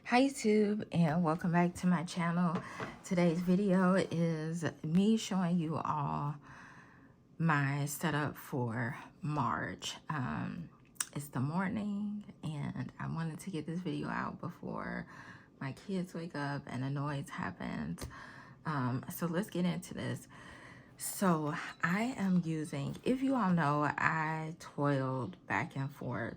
Hi YouTube, and welcome back to my channel. Today's video is me showing you all my setup for March. It's the morning and I wanted to get this video out before my kids wake up and a noise happens. So let's get into this. So I am using, if you all know, I toiled back and forth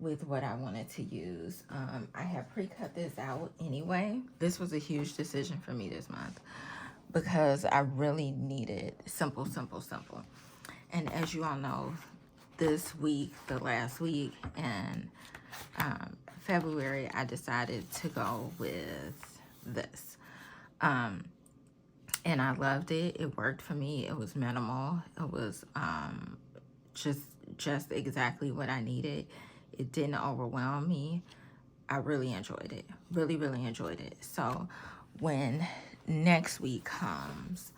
with what I wanted to use. I have pre-cut this out anyway. This was a huge decision for me this month because I really needed simple. And as you all know, this week, the last week in February, I decided to go with this. And I loved it. It worked for me. It was minimal. It was just exactly what I needed. It didn't overwhelm me. I really enjoyed it. Really enjoyed it. So when next week comes,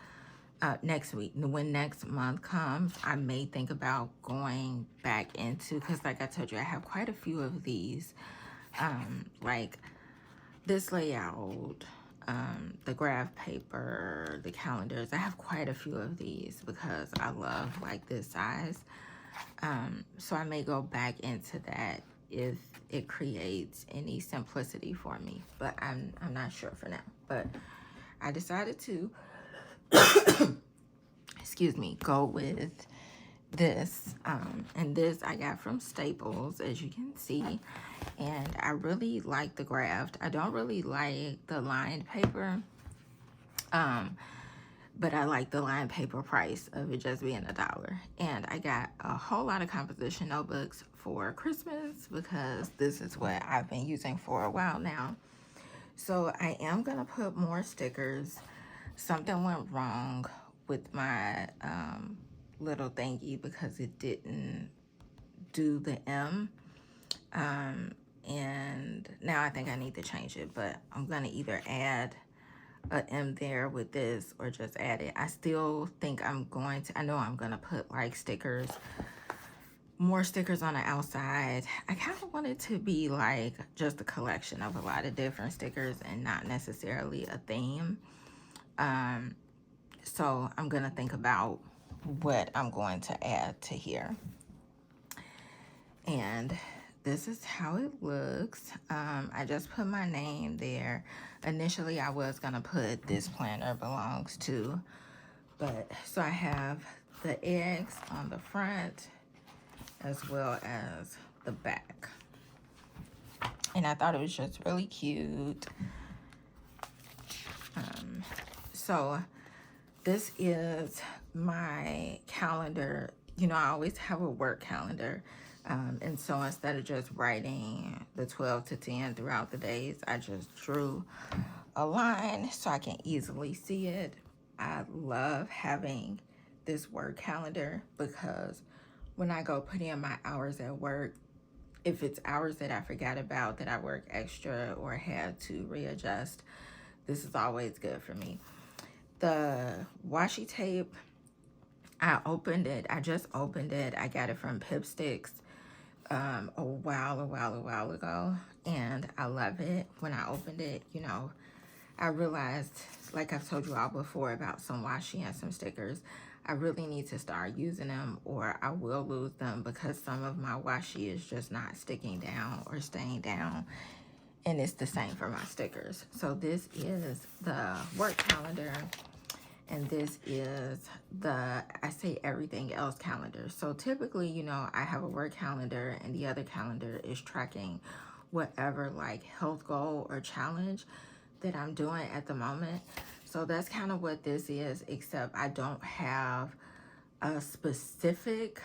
when next month comes, I may think about going back into, because like I told you, I have quite a few of these, like this layout, the graph paper, the calendars. I have quite a few of these because I love like this size. So I may go back into that if it creates any simplicity for me, but I'm not sure for now. But I decided to excuse me, go with this. And this I got from Staples, as you can see. And I really like the graft. I don't really like the lined paper. But I like the lined paper price of it just being $1. And I got a whole lot of composition notebooks for Christmas because this is what I've been using for a while now. So I am gonna put more stickers. Something went wrong with my little thingy because it didn't do the M. And now I think I need to change it, but I'm gonna either add a M there with this or just add it. I still think I know I'm gonna put like stickers, more stickers on the outside. I kind of want it to be like just a collection of a lot of different stickers and not necessarily a theme. So I'm gonna think about what I'm going to add to here. And this is how it looks. I just put my name there. Initially, I was gonna put this planner belongs to, but so I have the eggs on the front as well as the back. And I thought it was just really cute. So this is my calendar. You know, I always have a work calendar. And so instead of just writing the 12 to 10 throughout the days, I just drew a line so I can easily see it. I love having this work calendar because when I go put in my hours at work, if it's hours that I forgot about, that I work extra or had to readjust, this is always good for me. The washi tape, I just opened it. I got it from Pip Sticks a while ago, and I love it. When I opened it, you know, I realized, like I've told you all before about some washi and some stickers, I really need to start using them or I will lose them because some of my washi is just not sticking down or staying down. And it's the same for my stickers. So this is the work calendar. And this is the, I say everything else calendar. So typically, you know, I have a work calendar and the other calendar is tracking whatever like health goal or challenge that I'm doing at the moment. So that's kind of what this is, except I don't have a specific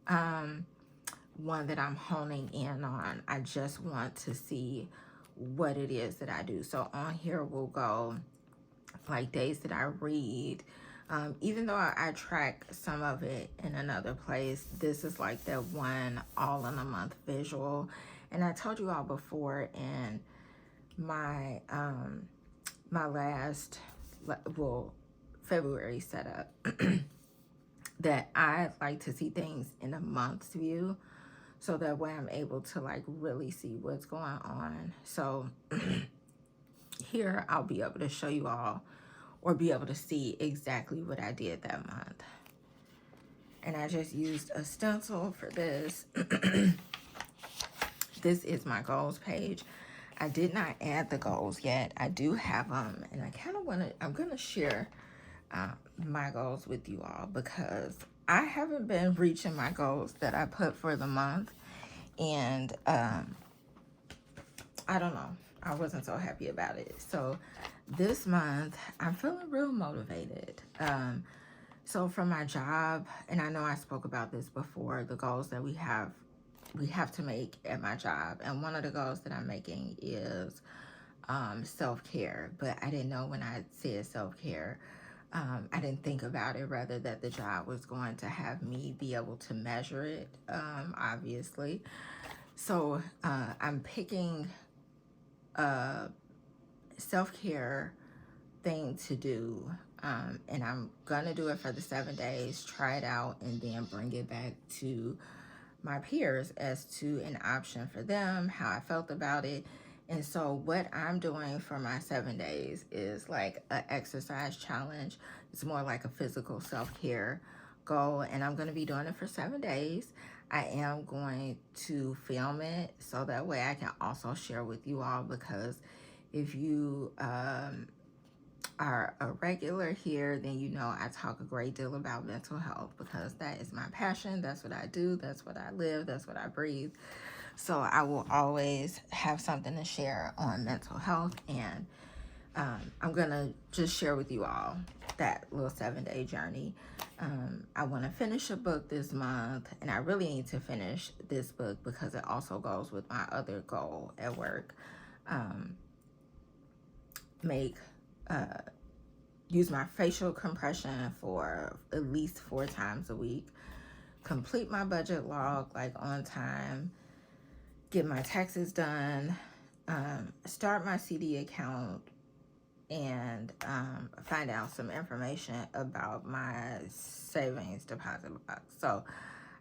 one that I'm honing in on. I just want to see what it is that I do. So on here will go like days that I read. Even though I track some of it in another place, this is like that one all in a month visual. And I told you all before in my my last, well, February setup that I like to see things in a month's view, so that way I'm able to like really see what's going on. So here I'll be able to show you all or be able to see exactly what I did that month. And I just used a stencil for this. This is my goals page. I did not add the goals yet. I do have them, and I kind of want to, I'm going to share my goals with you all because I haven't been reaching my goals that I put for the month. And I don't know. I wasn't so happy about it. So this month, I'm feeling real motivated. So for my job, and I know I spoke about this before, the goals that we have to make at my job. And one of the goals that I'm making is self-care. But I didn't know when I said self-care, I didn't think about it, rather that the job was going to have me be able to measure it, obviously. So I'm picking a self-care thing to do, and I'm gonna do it for the 7 days, try it out, and then bring it back to my peers as to an option for them, how I felt about it. And so what I'm doing for my 7 days is like an exercise challenge. It's more like a physical self-care goal, and I'm going to be doing it for 7 days. I am going to film it so that way I can also share with you all, because if you are a regular here, then you know I talk a great deal about mental health, because that is my passion. That's what I do. That's what I live. That's what I breathe. So I will always have something to share on mental health, and I'm gonna just share with you all that little 7-day journey. I want to finish a book this month, and I really need to finish this book because it also goes with my other goal at work. Use my facial compression for at least 4 times a week, complete my budget log like on time, get my taxes done, start my CD account, and find out some information about my savings deposit box. So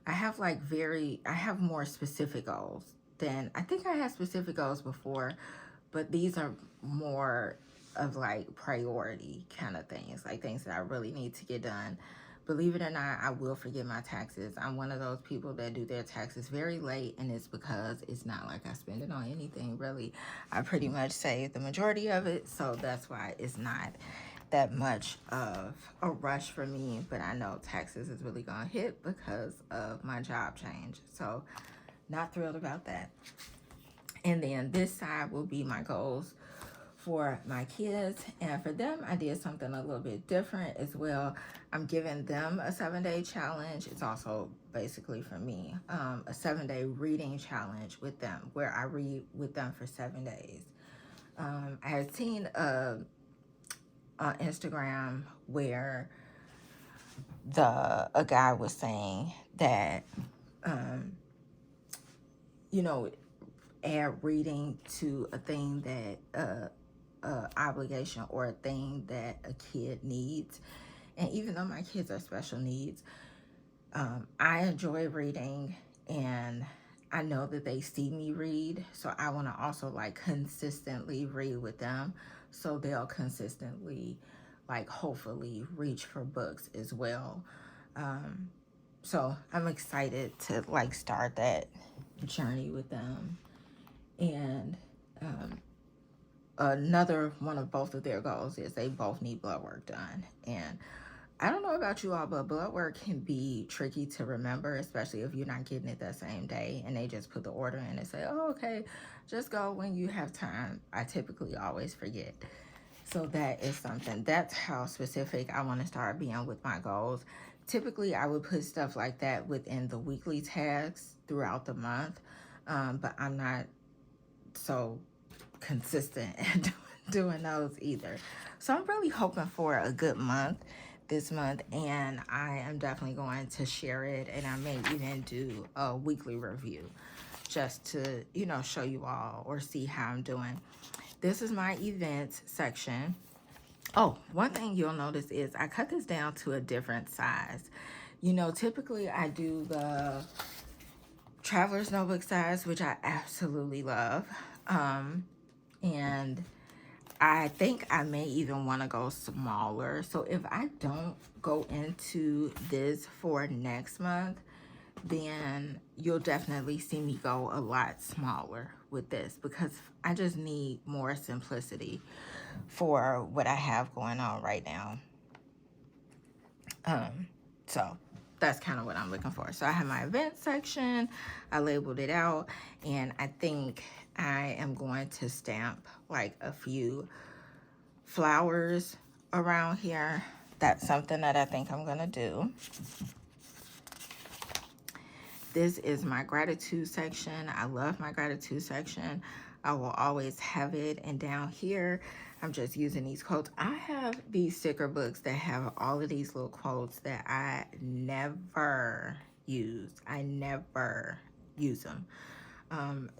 I have I have more specific goals than, I think I had specific goals before, but these are more of like priority kind of things, like things that I really need to get done. Believe it or not, I will forget my taxes. I'm one of those people that do their taxes very late, and it's because it's not like I spend it on anything, really. I pretty much save the majority of it, so that's why it's not that much of a rush for me. But I know taxes is really gonna hit because of my job change, so not thrilled about that. And then this side will be my goals for my kids, and for them I did something a little bit different as well. I'm giving them a 7-day challenge. It's also basically for me a 7-day reading challenge with them, where I read with them for 7 days. I had seen on Instagram where a guy was saying that add reading to a thing that obligation or a thing that a kid needs. And even though my kids are special needs, I enjoy reading, and I know that they see me read, so I want to also like consistently read with them, so they'll consistently hopefully reach for books as well. So I'm excited to start that journey with them. And another one of both of their goals is they both need blood work done. And I don't know about you all, but blood work can be tricky to remember, especially if you're not getting it that same day and they just put the order in and say, oh, okay, just go when you have time. I typically always forget. So that is something. That's how specific I want to start being with my goals. Typically, I would put stuff like that within the weekly tasks throughout the month, but I'm not so consistent at doing those either. So I'm really hoping for a good month this month, and I am definitely going to share it, and I may even do a weekly review just to show you all or see how I'm doing. This is my events section. Oh, one thing you'll notice is I cut this down to a different size. Typically I do the traveler's notebook size, which I absolutely love. And I think I may even want to go smaller. So if I don't go into this for next month, then you'll definitely see me go a lot smaller with this, because I just need more simplicity for what I have going on right now. So that's kind of what I'm looking for. So I have my event section, I labeled it out, and I think I am going to stamp like a few flowers around here. That's something that I think I'm gonna do. This is my gratitude section. I love my gratitude section. I will always have it. And down here, I'm just using these quotes. I have these sticker books that have all of these little quotes that I never use. I never use them.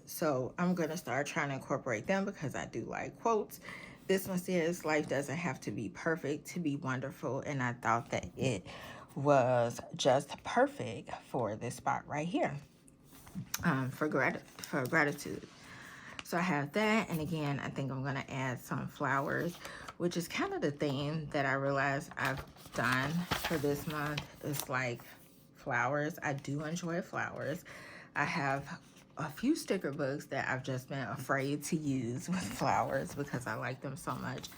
So I'm going to start trying to incorporate them because I do like quotes. This one says, life doesn't have to be perfect to be wonderful. And I thought that it was just perfect for this spot right here, for gratitude. So I have that, and again, I think I'm going to add some flowers, which is kind of the theme that I realized I've done for this month. It's like flowers. I do enjoy flowers. I have a few sticker books that I've just been afraid to use with flowers because I like them so much.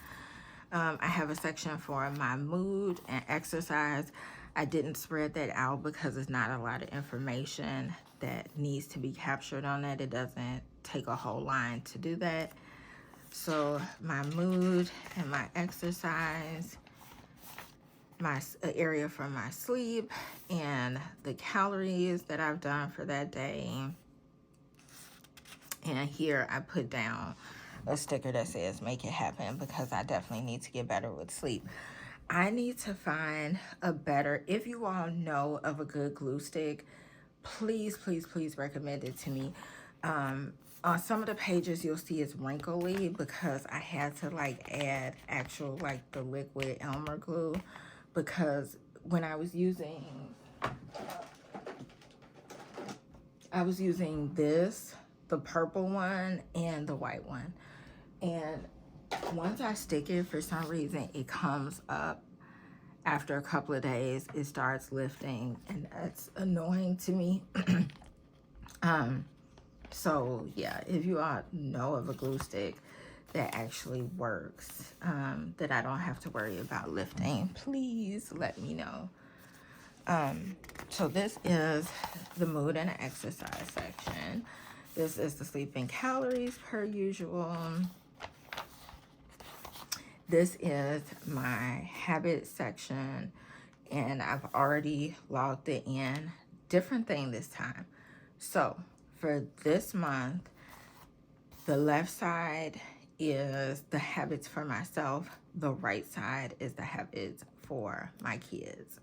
I have a section for my mood and exercise. I didn't spread that out because it's not a lot of information that needs to be captured on that. It doesn't take a whole line to do that. So my mood and my exercise, my area for my sleep, and the calories that I've done for that day. And here I put down a sticker that says make it happen, because I definitely need to get better with sleep. I need to find a better, if you all know of a good glue stick, please, please, please recommend it to me. On some of the pages you'll see it's wrinkly because I had to like add actual like the liquid Elmer glue, because when I was using this, the purple one and the white one, and once I stick it, for some reason it comes up after a couple of days. It starts lifting, and that's annoying to me. So yeah, if you all know of a glue stick that actually works, that I don't have to worry about lifting, please let me know. So this is the mood and exercise section. This is the sleeping calories per usual. This is my habit section, and I've already logged it in. Different thing this time. So for this month, the left side is the habits for myself. The right side is the habits for my kids.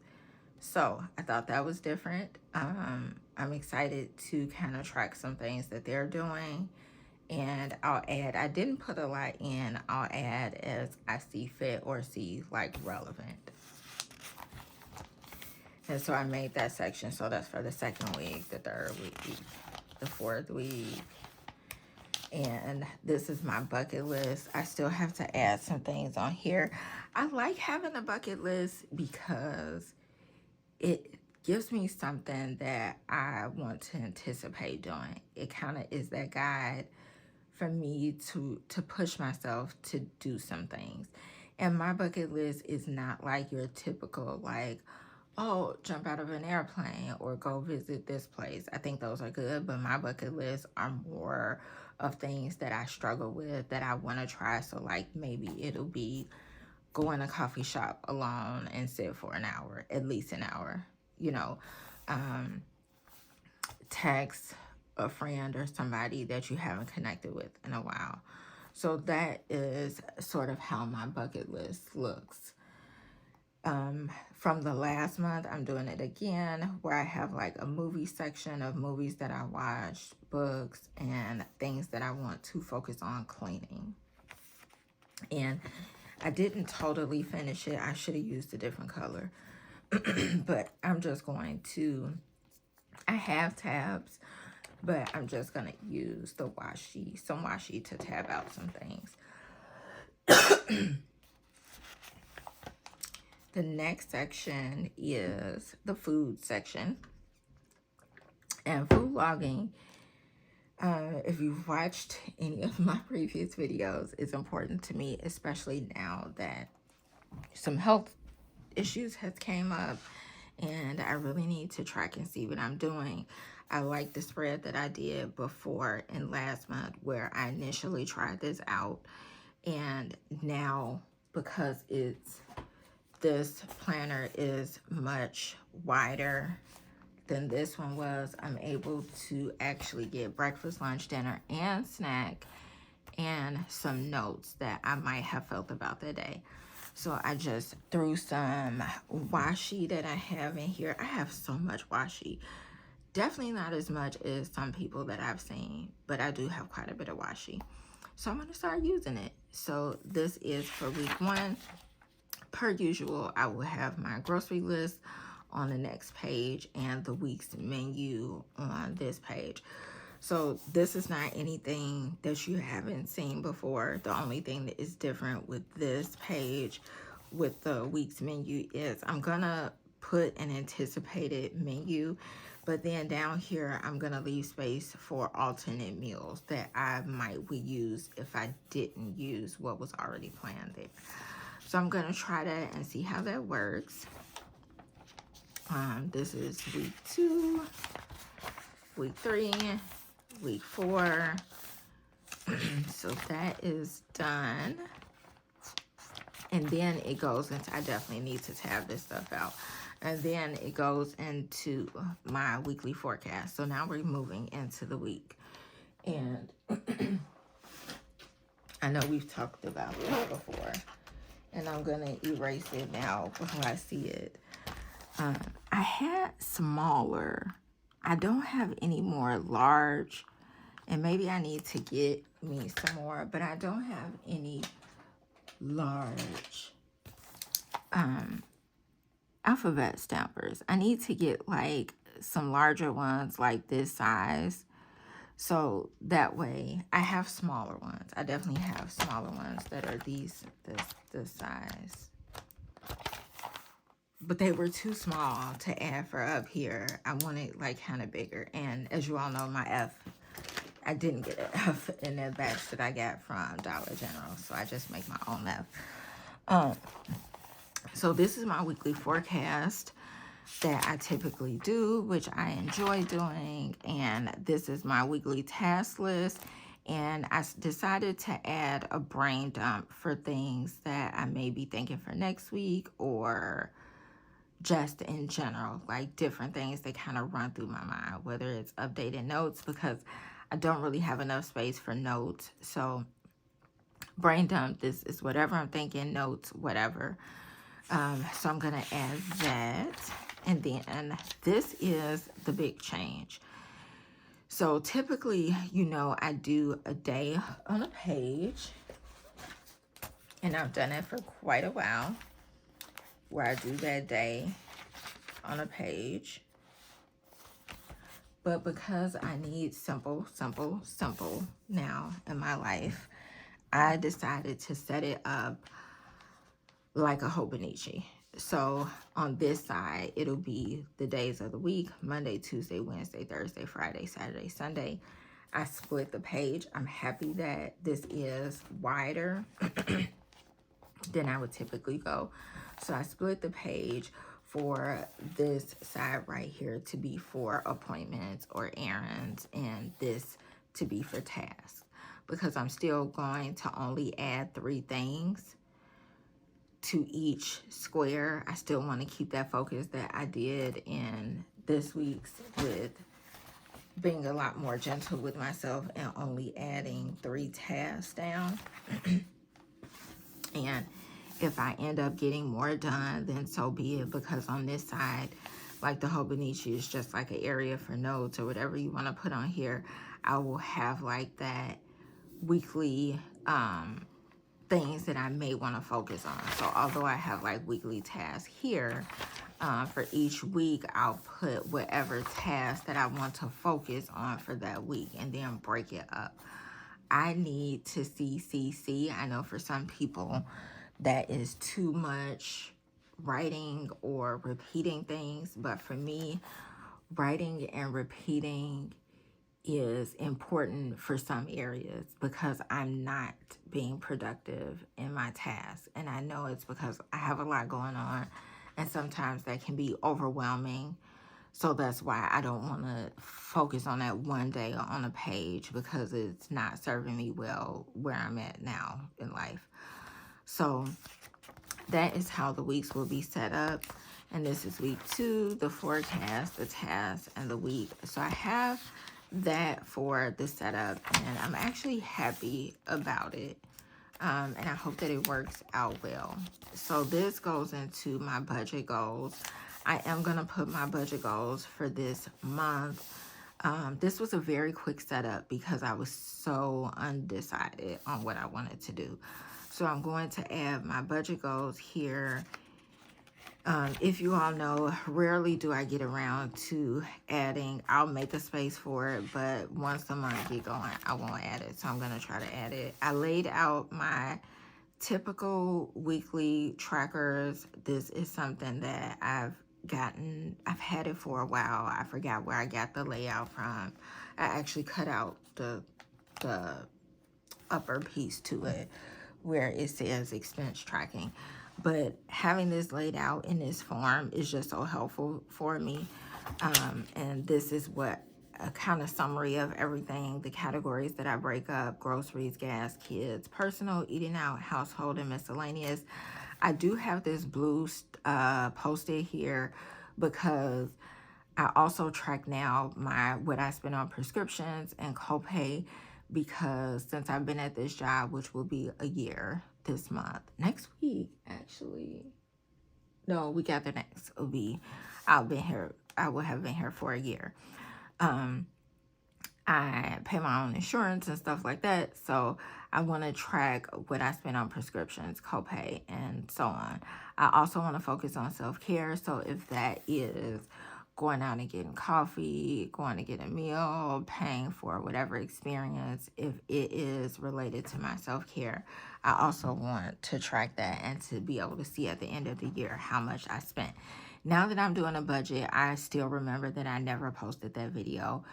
So I thought that was different. I'm excited to kind of track some things that they're doing. And I'll add, I didn't put a lot in, I'll add as I see fit or see like relevant. And so I made that section. So that's for the second week, the third week, the fourth week. And this is my bucket list. I still have to add some things on here. I like having a bucket list because it gives me something that I want to anticipate doing. It kind of is that guide for me to push myself to do some things. And my bucket list is not like your typical like, oh, jump out of an airplane or go visit this place. I think those are good, but my bucket lists are more of things that I struggle with that I want to try. So like maybe it'll be go in a coffee shop alone and sit for an hour, at least an hour, you know, text a friend or somebody that you haven't connected with in a while. So that is sort of how my bucket list looks. From the last month, I'm doing it again, where I have like a movie section of movies that I watched, books, and things that I want to focus on cleaning. And I didn't totally finish it. I should have used a different color. But I'm just going to, I have tabs, but I'm just going to use the washi, some washi to tab out some things. The next section is the food section. And food logging, if you've watched any of my previous videos, is important to me, especially now that some health issues has came up and I really need to track and see what I'm doing. I like the spread that I did before in last month where I initially tried this out, and now because this planner is much wider than this one was, I'm able to actually get breakfast, lunch, dinner, and snack, and some notes that I might have felt about the day. So I just threw some washi that I have in here. I have so much washi. Definitely not as much as some people that I've seen, but I do have quite a bit of washi. So I'm going to start using it. So this is for week 1. Per usual, I will have my grocery list on the next page and the week's menu on this page. So this is not anything that you haven't seen before. The only thing that is different with this page with the week's menu is I'm gonna put an anticipated menu, but then down here I'm gonna leave space for alternate meals that I would use if I didn't use what was already planned there. So I'm gonna try that and see how that works. This is week 2, week 3, week 4. So that is done. And then it goes into, I definitely need to tab this stuff out. And then it goes into my weekly forecast. So now we're moving into the week. And I know we've talked about this before. And I'm going to erase it now before I see it. I had smaller. I don't have any more large. And maybe I need to get me some more. But I don't have any large alphabet stampers. I need to get like some larger ones like this size. So that way I have smaller ones. I definitely have smaller ones that are this size. But they were too small to add for up here. I wanted like kind of bigger. And as you all know, my F, I didn't get an F in that batch that I got from Dollar General. So I just make my own F. So this is my weekly forecast that I typically do, which I enjoy doing. And this is my weekly task list. And I decided to add a brain dump for things that I may be thinking for next week, or just in general, like different things that kind of run through my mind, whether it's updated notes, because I don't really have enough space for notes. So brain dump, this is whatever I'm thinking, notes, whatever. So I'm going to add that. And then this is the big change. So typically, you know, I do a day on a page. And I've done it for quite a while, where I do that day on a page. But because I need simple now in my life, I decided to set it up like a Hobonichi. So on this side, it'll be the days of the week: Monday, Tuesday, Wednesday, Thursday, Friday, Saturday, Sunday. I split the page. I'm happy that this is wider than I would typically go. So I split the page for this side right here to be for appointments or errands, and this to be for tasks, because I'm still going to only add 3 things to each square. I still want to keep that focus that I did in this week's, with being a lot more gentle with myself and only adding 3 tasks down. And if I end up getting more done, then so be it, because on this side, like the Hobonichi is just like an area for notes or whatever you want to put on here. I will have like that weekly things that I may want to focus on. So although I have like weekly tasks here, for each week, I'll put whatever task that I want to focus on for that week and then break it up. I need to see. I know for some people that is too much writing or repeating things, but for me, writing and repeating is important for some areas because I'm not being productive in my tasks. And I know it's because I have a lot going on, and sometimes that can be overwhelming. So that's why I don't want to focus on that one day on a page because it's not serving me well where I'm at now in life. So that is how the weeks will be set up. And this is week 2, the forecast, the task, and the week. So I have that for the setup, and I'm actually happy about it. And I hope that it works out well. So this goes into my budget goals. I am going to put my budget goals for this month. This was a very quick setup because I was so undecided on what I wanted to do. So I'm going to add my budget goals here. If you all know, rarely do I get around to adding. I'll make a space for it, but once the month get going, I won't add it. So I'm going to try to add it. I laid out my typical weekly trackers. This is something that I've had it for a while. I forgot where I got the layout from. I actually cut out the upper piece to it where it says expense tracking. But having this laid out in this form is just so helpful for me. And this is what a kind of summary of everything, the categories that I break up: groceries, gas, kids, personal, eating out, household, and miscellaneous. I do have this blue posted here because I also track now what I spend on prescriptions and copay, because since I've been at this job, which will be a year this month, next week actually, no, week after next will be, I will have been here for a year. I pay my own insurance and stuff like that, so I want to track what I spend on prescriptions, copay, and so on. I also want to focus on self-care, so if that is going out and getting coffee, going to get a meal, paying for whatever experience, if it is related to my self-care, I also want to track that and to be able to see at the end of the year how much I spent. Now that I'm doing a budget, I still remember that I never posted that video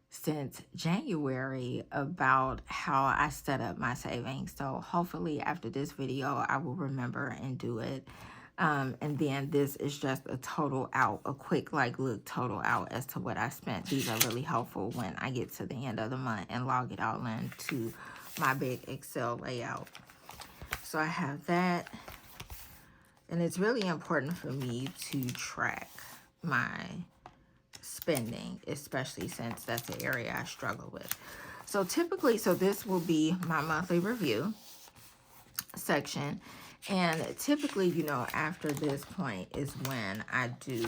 since January about how I set up my savings. So hopefully after this video, I will remember and do it. And then this is just a total out, a quick look total out as to what I spent. These are really helpful when I get to the end of the month and log it all into my big Excel layout. So I have that. And it's really important for me to track my spending, especially since that's the area I struggle with. So typically, this will be my monthly review section. And typically, after this point is when I do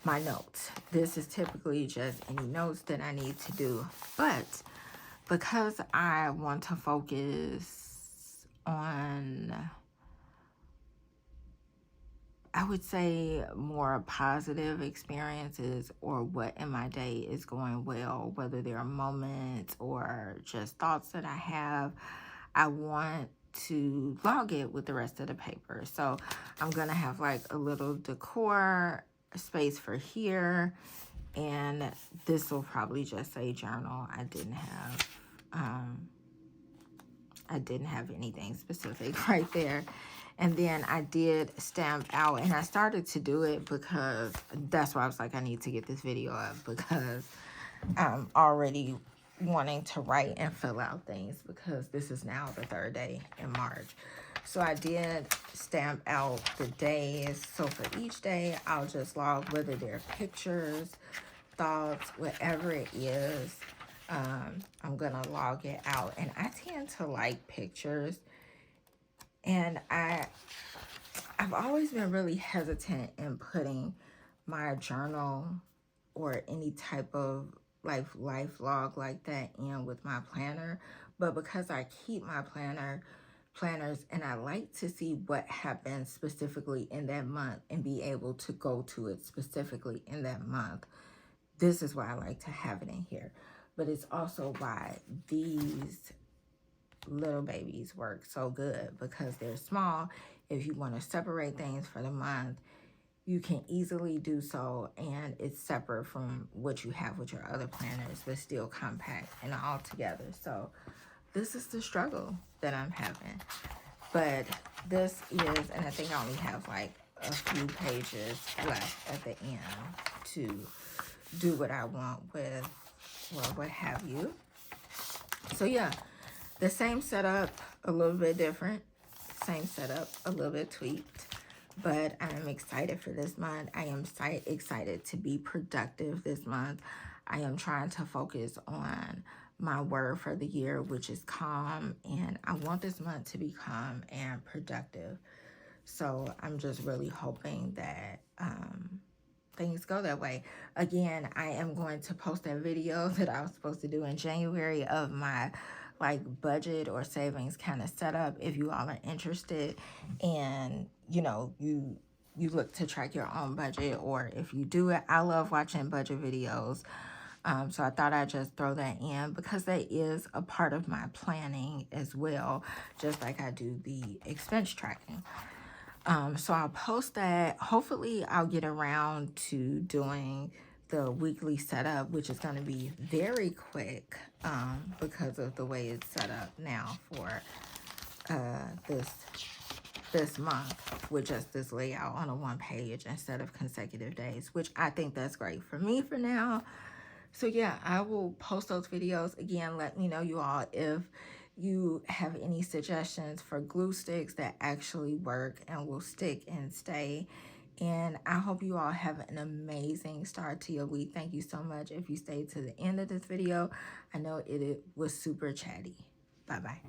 my notes. This is typically just any notes that I need to do. But because I want to focus on, I would say, more positive experiences, or what in my day is going well, whether there are moments or just thoughts that I have, I want to log it with the rest of the paper. So I'm going to have a little decor space for here, and this will probably just say journal. I didn't have anything specific right there. And then I did stamp out, and I started to do it because that's why I was like, I need to get this video up, because I'm already wanting to write and fill out things, because this is now the 3rd day in March. So I did stamp out the days. So for each day, I'll just log whether they're pictures, thoughts, whatever it is. I'm going to log it out. And I tend to like pictures. And I've always been really hesitant in putting my journal or any type of life log like that in with my planner. But because I keep my planners, and I like to see what happened specifically in that month and be able to go to it specifically in that month, this is why I like to have it in here. but it's also why these little babies work so good, because they're small. If you want to separate things for the month, you can easily do so, and it's separate from what you have with your other planners, but still compact and all together. So this is the struggle that I'm having. But this is, and I think I only have like a few pages left at the end to do what I want with, well, what have you. So yeah, the same setup, a little bit different. Same setup, a little bit tweaked. But I'm excited for this month. I am excited to be productive this month. I am trying to focus on my word for the year, which is calm. And I want this month to be calm and productive. So I'm just really hoping that things go that way. Again, I am going to post that video that I was supposed to do in January of my like budget or savings kind of setup, if you all are interested, and you know, you look to track your own budget, or if you do it. I love watching budget videos. So I thought I'd just throw that in because that is a part of my planning as well, just like I do the expense tracking. So I'll post that. Hopefully I'll get around to doing the weekly setup, which is going to be very quick because of the way it's set up now for this month, with just this layout on a one page instead of consecutive days, which I think that's great for me for now. So yeah, I will post those videos. Again, let me know, you all, if you have any suggestions for glue sticks that actually work and will stick and stay. And I hope you all have an amazing start to your week. Thank you so much if you stayed to the end of this video. I know it was super chatty. Bye-bye.